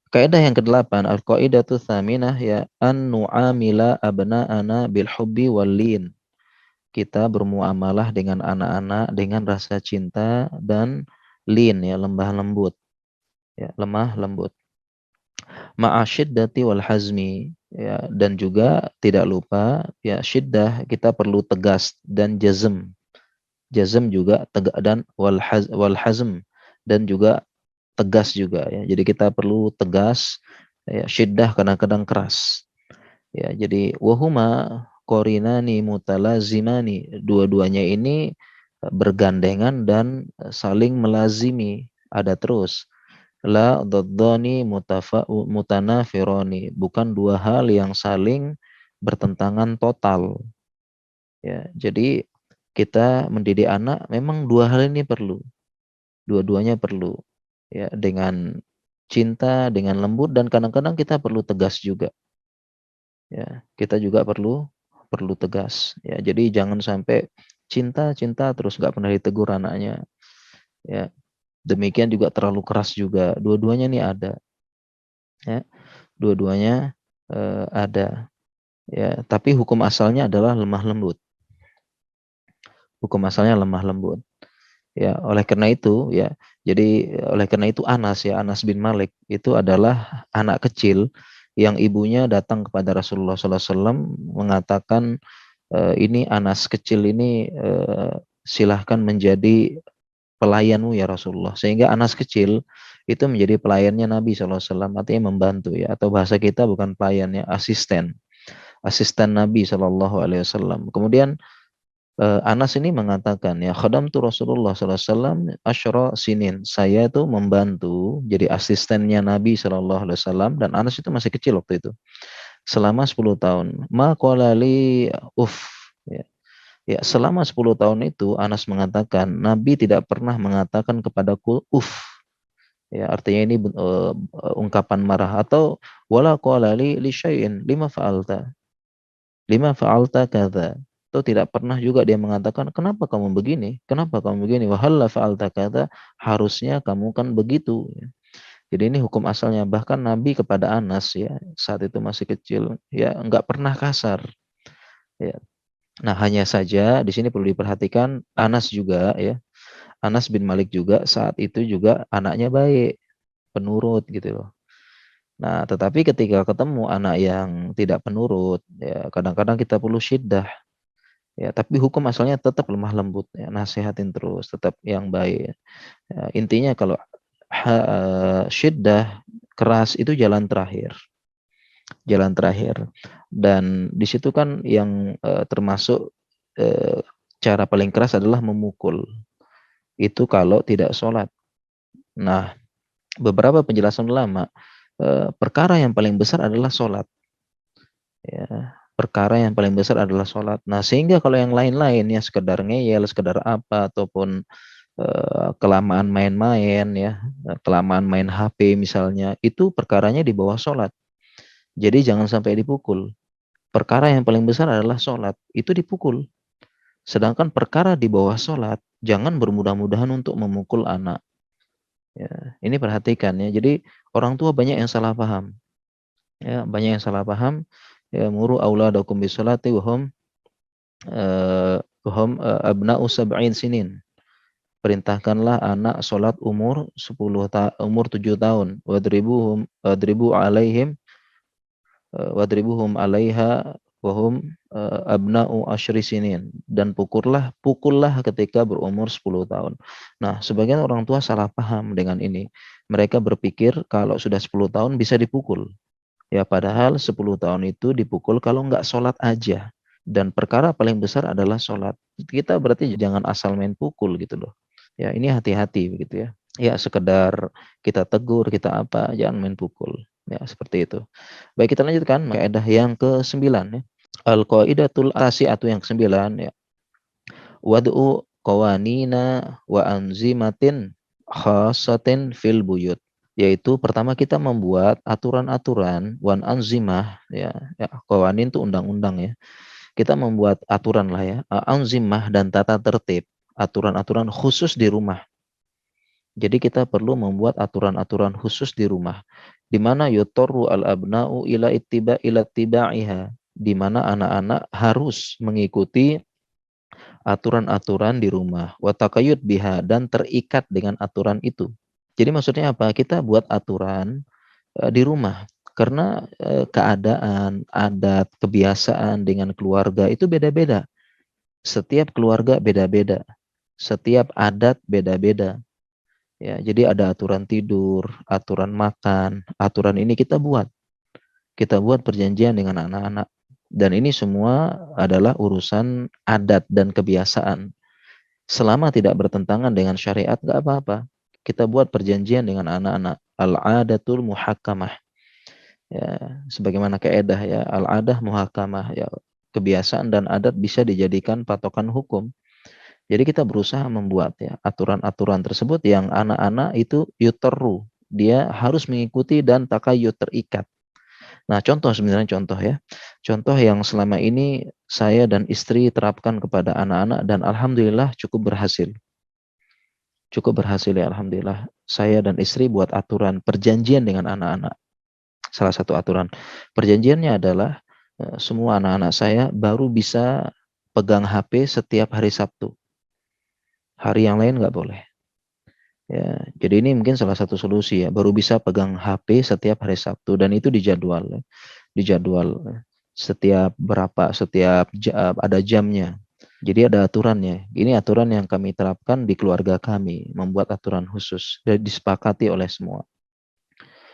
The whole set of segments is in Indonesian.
Kaidah yang kedelapan, al-qaidatu tsaminah ya an nu'amila abna'ana bil hubbi wal lin. Kita bermuamalah dengan anak-anak dengan rasa cinta dan lin ya, lembah lembut. Ya, lemah lembut. Ma'asyiddati wal hazmi ya, dan juga tidak lupa ya syiddah kita perlu tegas dan jazm. Jazm juga tegak dan wal hazm dan juga tegas juga ya. Jadi kita perlu tegas ya, syiddah kadang-kadang keras. Ya, jadi wahuma qarinani mutalazimani, dua-duanya ini bergandengan dan saling melazimi, ada terus. La dhaddani mutanafirani, bukan dua hal yang saling bertentangan total. Ya, jadi kita mendidik anak memang dua hal ini perlu, dua-duanya perlu. Ya, dengan cinta, dengan lembut dan kadang-kadang kita perlu tegas juga. Ya, kita juga perlu tegas. Ya, jadi jangan sampai cinta cinta terus nggak pernah ditegur anaknya. Ya, demikian juga terlalu keras juga. Dua-duanya nih ada. Ya, dua-duanya ada. Ya, tapi hukum asalnya adalah lemah lembut. Hukum asalnya lemah lembut. Ya, oleh karena itu ya, jadi oleh karena itu Anas ya, Anas bin Malik itu adalah anak kecil yang ibunya datang kepada Rasulullah SAW mengatakan, ini Anas kecil ini silahkan menjadi pelayanmu ya Rasulullah. Sehingga Anas kecil itu menjadi pelayannya Nabi SAW, artinya membantu ya, atau bahasa kita bukan pelayan ya, asisten Nabi SAW. Kemudian Anas ini mengatakan ya, khadamtu Rasulullah SAW asyra sinin. Saya itu membantu jadi asistennya Nabi SAW, dan Anas itu masih kecil waktu itu. Selama 10 tahun. Ma qala li ya. Ya, selama 10 tahun itu Anas mengatakan Nabi tidak pernah mengatakan kepadaku Ya, artinya ini ungkapan marah, atau wala qala li syai'in lima fa'alta kadza. Atau tidak pernah juga dia mengatakan kenapa kamu begini? Kenapa kamu begini? Wa halla fa'alta kadza, harusnya kamu kan begitu. Jadi ini hukum asalnya. Bahkan Nabi kepada Anas ya, saat itu masih kecil, ya enggak pernah kasar. Ya. Nah, hanya saja di sini perlu diperhatikan Anas juga ya. Anas bin Malik juga saat itu juga anaknya baik, penurut gitu loh. Nah, tetapi ketika ketemu anak yang tidak penurut, ya kadang-kadang kita perlu syiddah. Ya, tapi hukum asalnya tetap lemah lembut, ya, nasihatin terus, tetap yang baik. Ya, intinya kalau syiddah keras itu jalan terakhir, jalan terakhir. Dan di situ kan yang termasuk cara paling keras adalah memukul. Itu kalau tidak sholat. Nah, beberapa penjelasan ulama, perkara yang paling besar adalah sholat. Ya, perkara yang paling besar adalah sholat. Nah, sehingga kalau yang lain-lain ya sekedar ngeyel, sekedar apa, ataupun kelamaan main-main ya, kelamaan main HP misalnya, itu perkaranya di bawah sholat. Jadi jangan sampai dipukul. Perkara yang paling besar adalah sholat, itu dipukul. Sedangkan perkara di bawah sholat, jangan bermudah-mudahan untuk memukul anak. Ya, ini perhatikan ya. Jadi orang tua banyak yang salah paham. Ya, banyak yang salah paham. Ya, muru auladakum bisolati abna'u sab'in sinin. Perintahkanlah anak sholat umur 7 tahun. Wadribu alaihim wadribuhum alaiha wahum abna'u asyri sinin, dan pukullah ketika berumur 10 tahun. Nah, sebagian orang tua salah paham dengan ini. Mereka berpikir kalau sudah 10 tahun bisa dipukul. Ya, padahal 10 tahun itu dipukul kalau nggak sholat aja. Dan perkara paling besar adalah sholat. Kita berarti jangan asal main pukul gitu loh. Ya, ini hati-hati begitu ya. Ya, sekedar kita tegur, kita apa, jangan main pukul. Ya, seperti itu. Baik, kita lanjutkan kaidah yang ke-9 ya. Al-qaidatul atau yang ke-9 ya. Wad'u qawanina wa anzimatin khasatin fil buyut. Yaitu pertama kita membuat aturan-aturan wan anzimah ya, qawanin itu undang-undang ya. Kita membuat aturan lah ya, anzimah dan tata tertib, aturan-aturan khusus di rumah. Jadi kita perlu membuat aturan-aturan khusus di rumah, di mana yutorru al-abna'u ila tiba'iha, di mana anak-anak harus mengikuti aturan-aturan di rumah, watakayud biha, dan terikat dengan aturan itu. Jadi maksudnya apa? Kita buat aturan di rumah, karena keadaan, adat, kebiasaan dengan keluarga itu beda-beda. Setiap keluarga beda-beda, setiap adat beda-beda. Ya, jadi ada aturan tidur, aturan makan, aturan ini kita buat. Kita buat perjanjian dengan anak-anak. Dan ini semua adalah urusan adat dan kebiasaan. Selama tidak bertentangan dengan syariat, nggak apa-apa. Kita buat perjanjian dengan anak-anak. Al-adatul muhakkamah. Ya, sebagaimana keedah ya, al-adah muhakkamah. Ya, kebiasaan dan adat bisa dijadikan patokan hukum. Jadi kita berusaha membuat ya aturan-aturan tersebut yang anak-anak itu yuterru. Dia harus mengikuti dan takayut, terikat. Nah, contoh ya. Contoh yang selama ini saya dan istri terapkan kepada anak-anak dan alhamdulillah cukup berhasil. Cukup berhasil ya alhamdulillah. Saya dan istri buat aturan perjanjian dengan anak-anak. Salah satu aturan perjanjiannya adalah semua anak-anak saya baru bisa pegang HP setiap hari Sabtu. Hari yang lain nggak boleh. Ya, jadi ini mungkin salah satu solusi ya. Baru bisa pegang HP setiap hari Sabtu dan itu dijadwal, ya. Dijadwal setiap ada jamnya. Jadi ada aturannya. Ini aturan yang kami terapkan di keluarga kami, membuat aturan khusus dan disepakati oleh semua.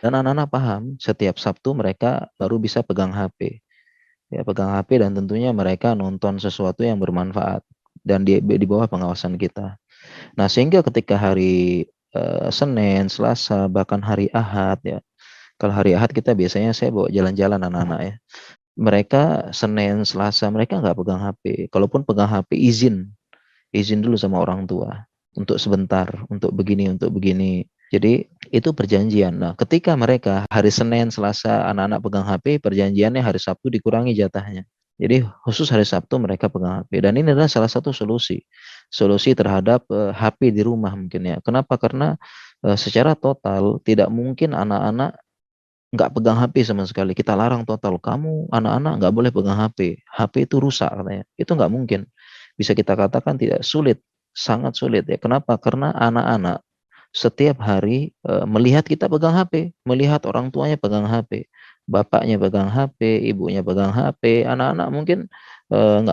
Dan anak-anak paham, setiap Sabtu mereka baru bisa pegang HP. Ya, pegang HP dan tentunya mereka nonton sesuatu yang bermanfaat dan di bawah pengawasan kita. Nah, sehingga ketika hari Senin, Selasa, bahkan hari Ahad ya. Kalau hari Ahad kita biasanya saya bawa jalan-jalan anak-anak ya. Mereka Senin, Selasa mereka nggak pegang HP. Kalaupun pegang HP izin dulu sama orang tua untuk sebentar, untuk begini, untuk begini. Jadi itu perjanjian. Nah, ketika mereka hari Senin, Selasa anak-anak pegang HP, perjanjiannya hari Sabtu dikurangi jatahnya. Jadi khusus hari Sabtu mereka pegang HP. Dan ini adalah salah satu solusi terhadap HP di rumah mungkin ya. Kenapa? Karena secara total tidak mungkin anak-anak nggak pegang HP sama sekali. Kita larang total. Kamu anak-anak nggak boleh pegang HP. HP itu rusak katanya. Itu nggak mungkin. Bisa kita katakan tidak sulit, sangat sulit ya. Kenapa? Karena anak-anak setiap hari melihat kita pegang HP, melihat orang tuanya pegang HP, bapaknya pegang HP, ibunya pegang HP, anak-anak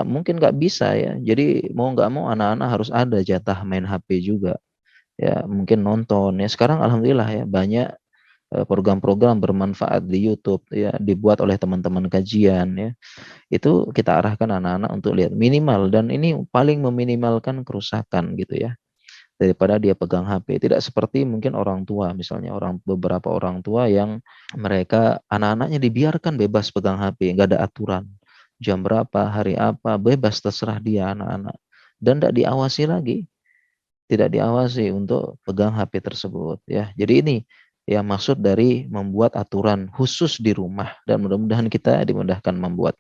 mungkin nggak bisa ya. Jadi mau nggak mau anak-anak harus ada jatah main HP juga. Ya mungkin nonton ya. Sekarang alhamdulillah ya banyak program-program bermanfaat di YouTube ya dibuat oleh teman-teman kajian ya. Itu kita arahkan anak-anak untuk lihat minimal dan ini paling meminimalkan kerusakan gitu ya daripada dia pegang HP. Tidak seperti mungkin orang tua, misalnya beberapa orang tua yang mereka anak-anaknya dibiarkan bebas pegang HP, nggak ada aturan. Jam berapa, hari apa, bebas terserah dia anak-anak. Dan tidak diawasi lagi, tidak diawasi untuk pegang HP tersebut ya. Jadi ini yang maksud dari membuat aturan khusus di rumah dan mudah-mudahan kita dimudahkan membuat